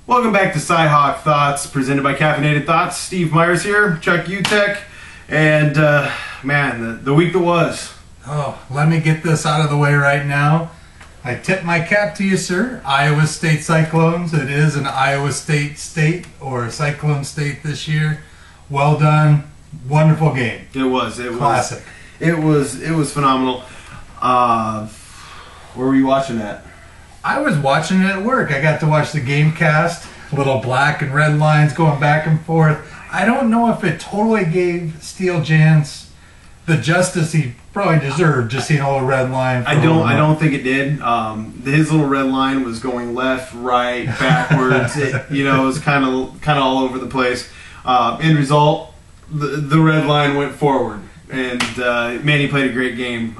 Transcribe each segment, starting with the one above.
Welcome back to CyHawkThoughts, presented by Caffeinated Thoughts. Steve Myers here, Chuck Utek, and man, the week that was. Oh, let me get this out of the way right now. I tip my cap to you, sir. Iowa State Cyclones. It is an Iowa State or Cyclone State this year. Well done. Wonderful game. It was. Classic. It was phenomenal. Where were you watching that? I was watching it at work. I got to watch the game cast. Little black and red lines going back and forth. I don't know if it totally gave Steele Jans the justice he probably deserved, just seeing a little red line. I don't think it did. His little red line was going left, right, backwards. It was kind of all over the place. End result, the red line went forward, and man, he played a great game.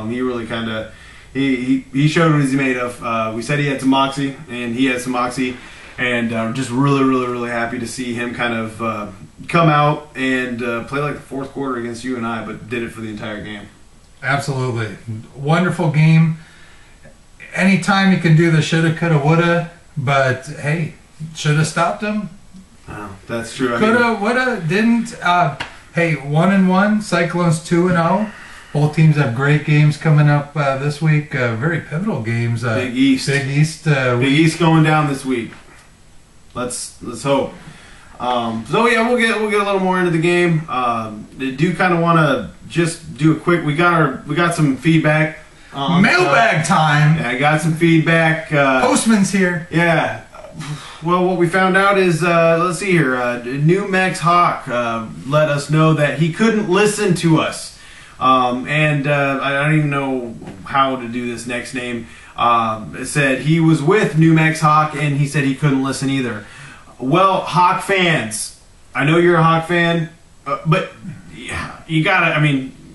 He really kind of he showed what he's made of. We said he had some moxie, and he had some moxie, and just really happy to see him kind of come out and play like the fourth quarter against you and I, but did it for the entire game. Absolutely. Wonderful game. Anytime you can do the shoulda, coulda, woulda, but hey, should have stopped him. Oh, that's true. Coulda, woulda, didn't. Hey, 1-1, Cyclones 2-0. Both teams have great games coming up this week. Very pivotal games. Big East. Big East. Big East going down this week. Let's hope. So yeah, we'll get a little more into the game. I do kind of want to just do a quick. We got some feedback. Mailbag time. Yeah, I got some feedback. Postman's here. Yeah. Well, what we found out is, let's see here. New Mex Hawk let us know that he couldn't listen to us. And I don't even know how to do this next name. It said he was with New Mex Hawk and he said he couldn't listen either. Well, Hawk fans, I know you're a Hawk fan, but you gotta,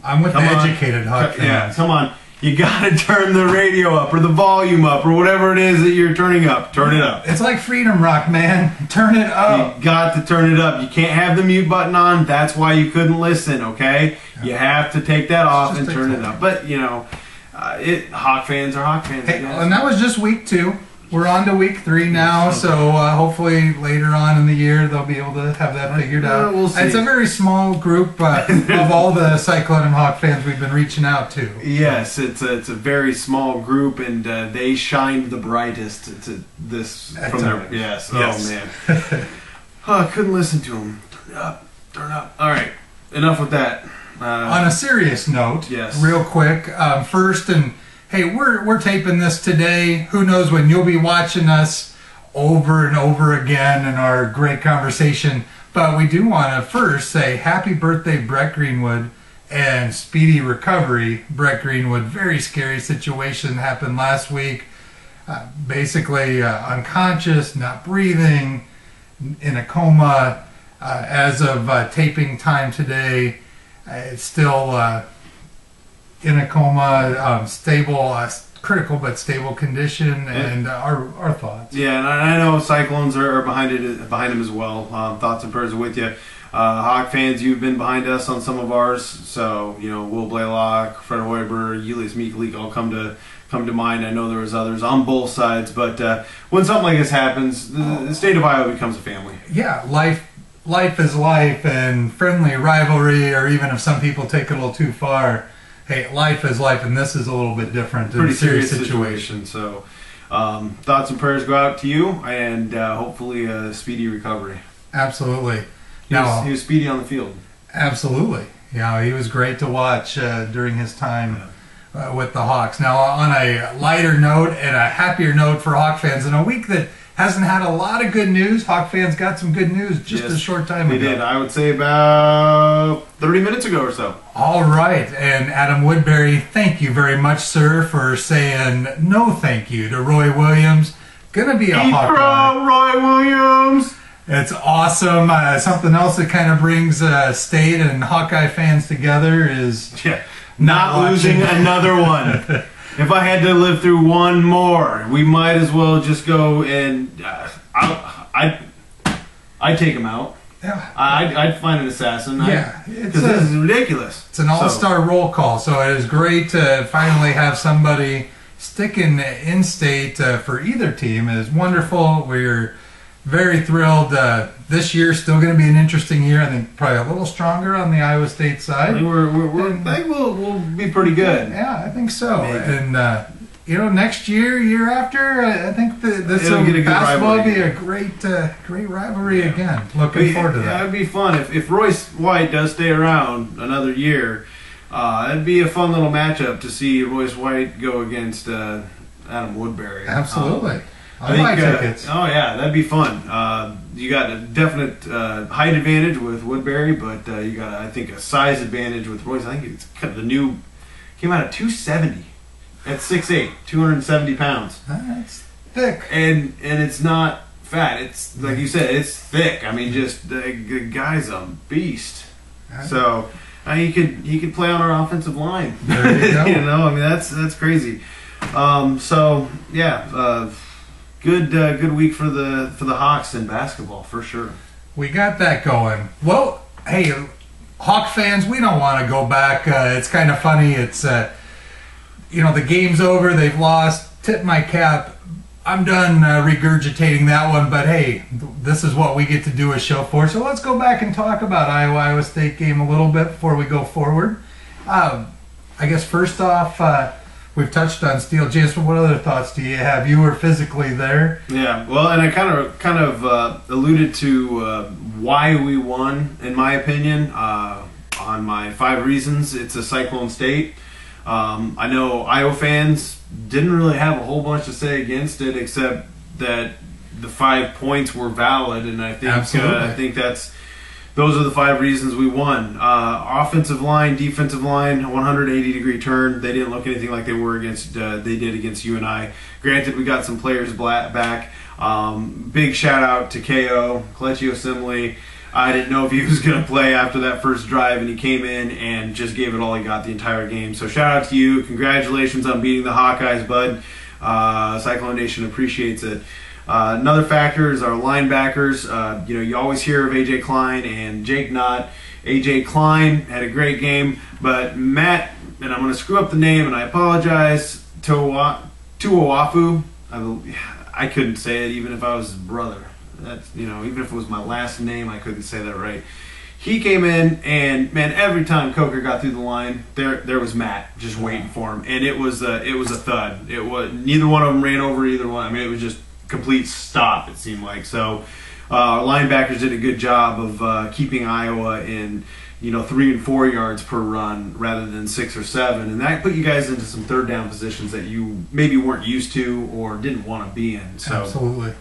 I'm with the educated Hawk fans. Yeah, come on. You gotta turn the radio up or the volume up or whatever it is that you're turning up. Turn it up. It's like Freedom Rock, man. Turn it up. You got to turn it up. You can't have the mute button on. That's why you couldn't listen, okay? Yeah. You have to take that off and turn it up. But, Hawk fans are Hawk fans. Hey, and that was just week 2. We're on to week 3 now, so hopefully later on in the year they'll be able to have that figured out. We'll see. It's a very small group of all the Cyclone and Hawk fans we've been reaching out to. Yes, it's a very small group, and they shined the brightest to this from their. Yes. Oh man. I couldn't listen to them. Turn up. All right. Enough with that. On a serious note, yes. Real quick, first and. Hey, we're taping this today. Who knows when you'll be watching us over and over again in our great conversation. But we do want to first say happy birthday, Brett Greenwood, and speedy recovery, Brett Greenwood. Very scary situation happened last week. Basically unconscious, not breathing, in a coma. As of taping time today, it's still... in a coma, stable, critical but stable condition, and our thoughts. Yeah, and I know Cyclones are behind him as well. Thoughts and prayers are with you. Hawk fans, you've been behind us on some of ours, so Will Blaylock, Fred Hoiberg, Julius Meekleek all come to mind. I know there was others on both sides, but when something like this happens, the state of Iowa becomes a family. Yeah, life is life, and friendly rivalry, or even if some people take it a little too far. Hey, life is life, and this is a little bit different. Pretty serious situation. So, thoughts and prayers go out to you, and hopefully a speedy recovery. Absolutely. He was speedy on the field. Absolutely. Yeah, he was great to watch during his time with the Hawks. Now, on a lighter note and a happier note for Hawk fans, in a week that hasn't had a lot of good news, Hawk fans got some good news just a short time ago. They did. I would say about 30 minutes ago or so. All right. And Adam Woodbury, thank you very much, sir, for saying no thank you to Roy Williams. Gonna be a Hawkeye. Roy Williams! It's awesome. Something else that kind of brings State and Hawkeye fans together is not losing another one. If I had to live through one more, we might as well just go and I'd take him out. Yeah. I'd find an assassin. Yeah. Because this is ridiculous. It's an all-star roll call, so it is great to finally have somebody sticking in state for either team. It is wonderful. We're very thrilled. This year's still going to be an interesting year. I think probably a little stronger on the Iowa State side. I think we'll be pretty good. Yeah, I think so. Maybe. And next year after, I think this basketball will be a great rivalry again. Looking forward to that. Yeah, it'd be fun if Royce White does stay around another year. It'd be a fun little matchup to see Royce White go against Adam Woodbury. Absolutely. I buy tickets. Oh yeah, that'd be fun. You got a definite height advantage with Woodbury, but you got I think a size advantage with Royce. I think it's kind of the new came out at 270 at 6'8", 270 pounds. That's thick, and it's not fat. It's like you said, it's thick. I mean, just the guy's a beast. So he could play on our offensive line. There you go. I mean that's crazy. So yeah. Good week for the Hawks in basketball for sure. We got that going. Well, hey, Hawk fans, we don't want to go back. It's kind of funny. It's the game's over. They've lost. Tip my cap. I'm done regurgitating that one. But hey, this is what we get to do a show for. So let's go back and talk about Iowa State game a little bit before we go forward. I guess first off. We've touched on Steele. Jason, what other thoughts do you have? You were physically there. Yeah, well, and I kind of alluded to why we won, in my opinion, on my 5 reasons. It's a Cyclone State. I know Iowa fans didn't really have a whole bunch to say against it, except that the 5 points were valid, and I think those are the 5 reasons we won. Offensive line, defensive line, 180-degree turn. They didn't look anything like they did against you and I. Granted, we got some players back. Big shout out to KO, Kelechi Osemele. I didn't know if he was going to play after that first drive, and he came in and just gave it all he got the entire game. So shout out to you. Congratulations on beating the Hawkeyes, bud. Cyclone Nation appreciates it. Another factor is our linebackers. You always hear of A.J. Klein and Jake Knott. A.J. Klein had a great game, but Matt, and I'm going to screw up the name, and I apologize, Tuoafu. I couldn't say it even if I was his brother. That's even if it was my last name, I couldn't say that right. He came in, and man, every time Coker got through the line, there was Matt just waiting for him, and it was a thud. It was neither one of them ran over either one. I mean, it was just complete stop, it seemed like. So our linebackers did a good job of keeping Iowa in 3 and 4 yards per run rather than 6 or 7, and that put you guys into some third down positions that you maybe weren't used to or didn't want to be in. So absolutely.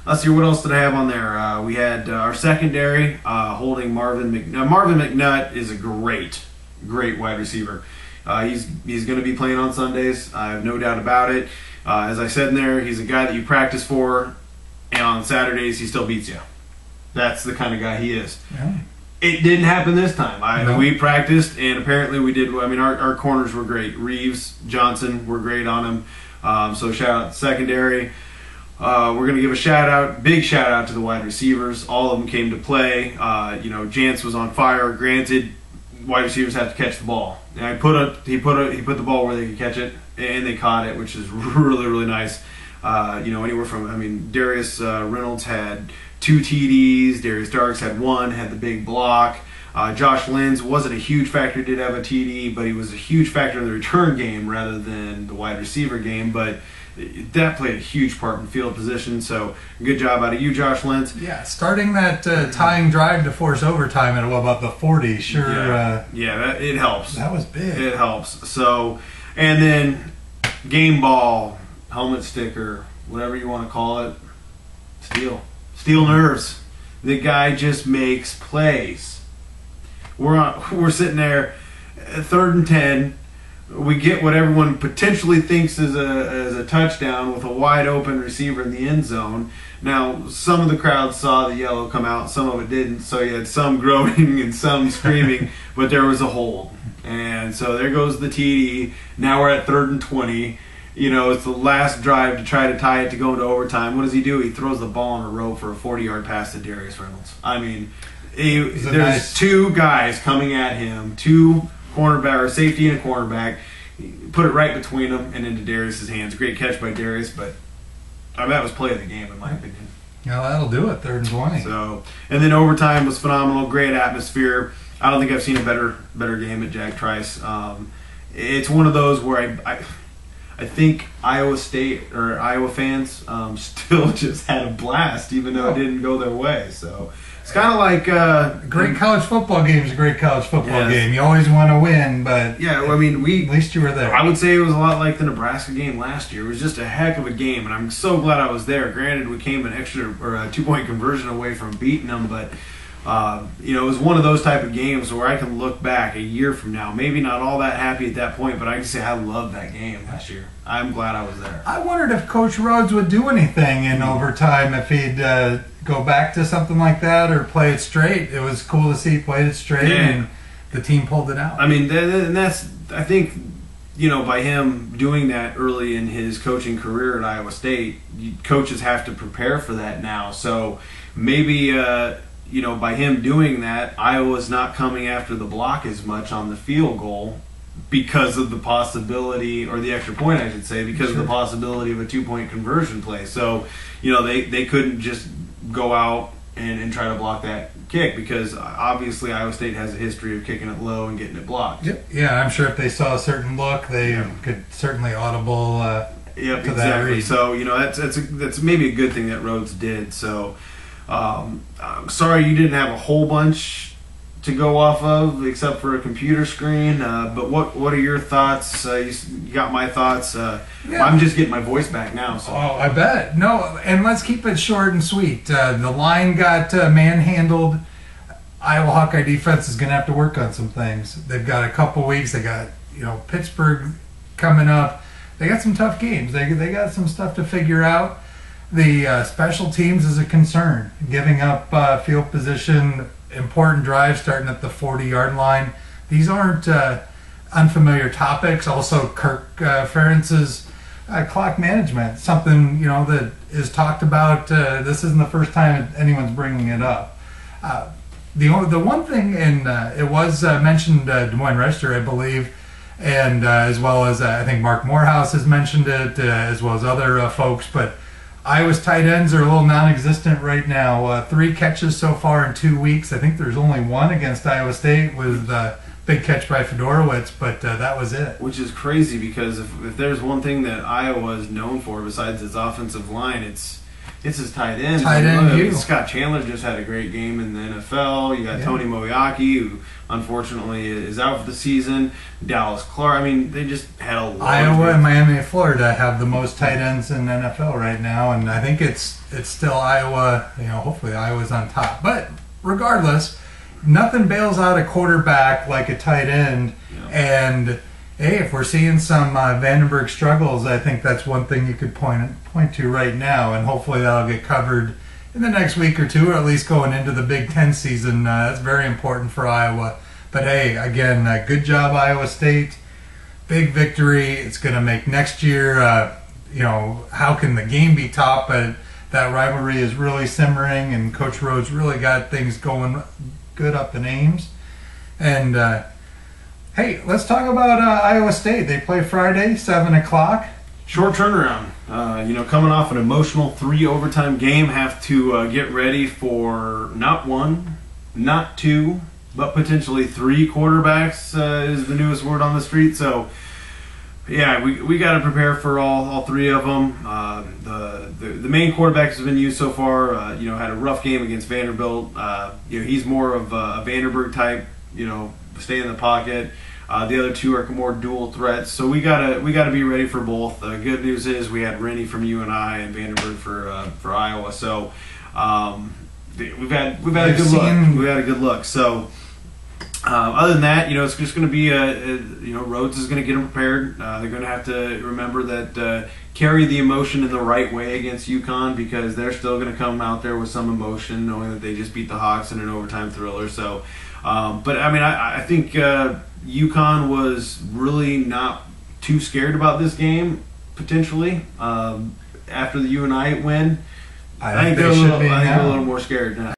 Let's see, what else did I have on there? We had our secondary holding Marvin McNutt. Now, Marvin McNutt is a great wide receiver. He's going to be playing on Sundays. I have no doubt about it. As I said in there, he's a guy that you practice for, and on Saturdays he still beats you. That's the kind of guy he is. Yeah. It didn't happen this time. No. We practiced, and apparently we did. I mean, our corners were great. Reeves, Johnson were great on him. So shout out to secondary. We're going to give a big shout out to the wide receivers. All of them came to play. Jance was on fire. Granted, wide receivers have to catch the ball. And he put the ball where they could catch it, and they caught it, which is really, really nice. Anywhere from, Darius Reynolds had 2 TDs. Darius Darks had 1, had the big block. Josh Lenz wasn't a huge factor, did have a TD, but he was a huge factor in the return game rather than the wide receiver game. But that played a huge part in field position, so good job out of you, Josh Lenz. Yeah, starting that tying drive to force overtime at about the 40, sure. It helps. That was big. It helps. So, and then game ball, helmet sticker, whatever you want to call it, Steel nerves. The guy just makes plays. We're sitting there, 3rd and 10. We get what everyone potentially thinks is a touchdown with a wide open receiver in the end zone. Now, some of the crowd saw the yellow come out, some of it didn't, so you had some groaning and some screaming, but there was a hold. And so there goes the TD. Now we're at 3rd and 20. It's the last drive to try to tie it to go into overtime. What does he do? He throws the ball on a rope for a 40-yard pass to Darius Reynolds. I mean, there's 2 guys coming at him, 2 cornerback or safety and a cornerback, put it right between them and into Darius's hands. Great catch by Darius, but that was play of the game in my opinion. Yeah, that'll do it. 3rd and 20. So, and then overtime was phenomenal. Great atmosphere. I don't think I've seen a better game at Jack Trice. It's one of those where I think Iowa State or Iowa fans still just had a blast, even though it didn't go their way. So it's kind of like a great college football game is a great college football game. You always want to win, but yeah, I mean, at least you were there. I would say it was a lot like the Nebraska game last year. It was just a heck of a game, and I'm so glad I was there. Granted, we came an extra or a 2-point conversion away from beating them, but it was one of those type of games where I can look back a year from now, maybe not all that happy at that point, but I can say I loved that game last year. I'm glad I was there. I wondered if Coach Rhodes would do anything in overtime, if he'd go back to something like that or play it straight. It was cool to see he played it straight, and the team pulled it out. I mean, and that's, I think, by him doing that early in his coaching career at Iowa State, coaches have to prepare for that now. So maybe by him doing that, Iowa's not coming after the block as much on the field goal because of the possibility, or the extra point, I should say, because of the possibility of a 2-point conversion play. So, they couldn't just go out and try to block that kick, because obviously Iowa State has a history of kicking it low and getting it blocked. Yep. Yeah, I'm sure if they saw a certain look, they could certainly audible Yep, to exactly. that read. So, that's maybe a good thing that Rhodes did. So, I'm sorry you didn't have a whole bunch to go off of except for a computer screen. But what are your thoughts? You got my thoughts. I'm just getting my voice back now. So. Oh, I bet. No, and let's keep it short and sweet. The line got manhandled. Iowa Hawkeye defense is going to have to work on some things. They've got a couple weeks. They got Pittsburgh coming up. They got some tough games. They got some stuff to figure out. The special teams is a concern. Giving up field position, important drives starting at the 40-yard line. These aren't unfamiliar topics. Also, Kirk Ferentz's clock management, something that is talked about. This isn't the first time anyone's bringing it up. The one thing, and it was mentioned, Des Moines Register, I believe, and as well as I think Mark Morehouse has mentioned it, as well as other folks, but Iowa's tight ends are a little non-existent right now. 3 catches so far in 2 weeks. I think there's only 1 against Iowa State with a big catch by Fedorowicz, but that was it. Which is crazy, because if there's one thing that Iowa is known for besides its offensive line, it's his tight ends. Scott Chandler just had a great game in the NFL. You got Tony Moeaki, who unfortunately is out for the season. Dallas Clark. I mean, they just had a lot. Iowa and Miami and Florida have the most tight ends in the NFL right now, and I think it's still Iowa. Hopefully Iowa's on top. But regardless, nothing bails out a quarterback like a tight end. Yeah. And hey, if we're seeing some Vandenberg struggles, I think that's one thing you could point to right now, and hopefully that'll get covered in the next week or two, or at least going into the Big Ten season. That's very important for Iowa. But hey, again, good job, Iowa State. Big victory. It's going to make next year, how can the game be topped? But that rivalry is really simmering, and Coach Rhodes really got things going good up in Ames. And hey, let's talk about Iowa State. They play Friday, 7 o'clock. Short turnaround. Coming off an emotional 3 overtime game, have to get ready for not 1, not 2, but potentially 3 quarterbacks is the newest word on the street. So, yeah, we got to prepare for all 3 of them. The main quarterback has been used so far. Had a rough game against Vanderbilt. He's more of a Vandenberg type. Stay in the pocket. The other 2 are more dual threats, so we gotta be ready for both. Good news is we had Rennie from UNI and Vandenberg for Iowa, so we've had a good look. We had a good look. So other than that, it's just going to be Rhodes is going to get them prepared. They're going to have to remember that carry the emotion in the right way against UConn, because they're still going to come out there with some emotion, knowing that they just beat the Hawks in an overtime thriller. So, but I mean, I think UConn was really not too scared about this game, potentially. After the UNI win, I think they're a little more scared.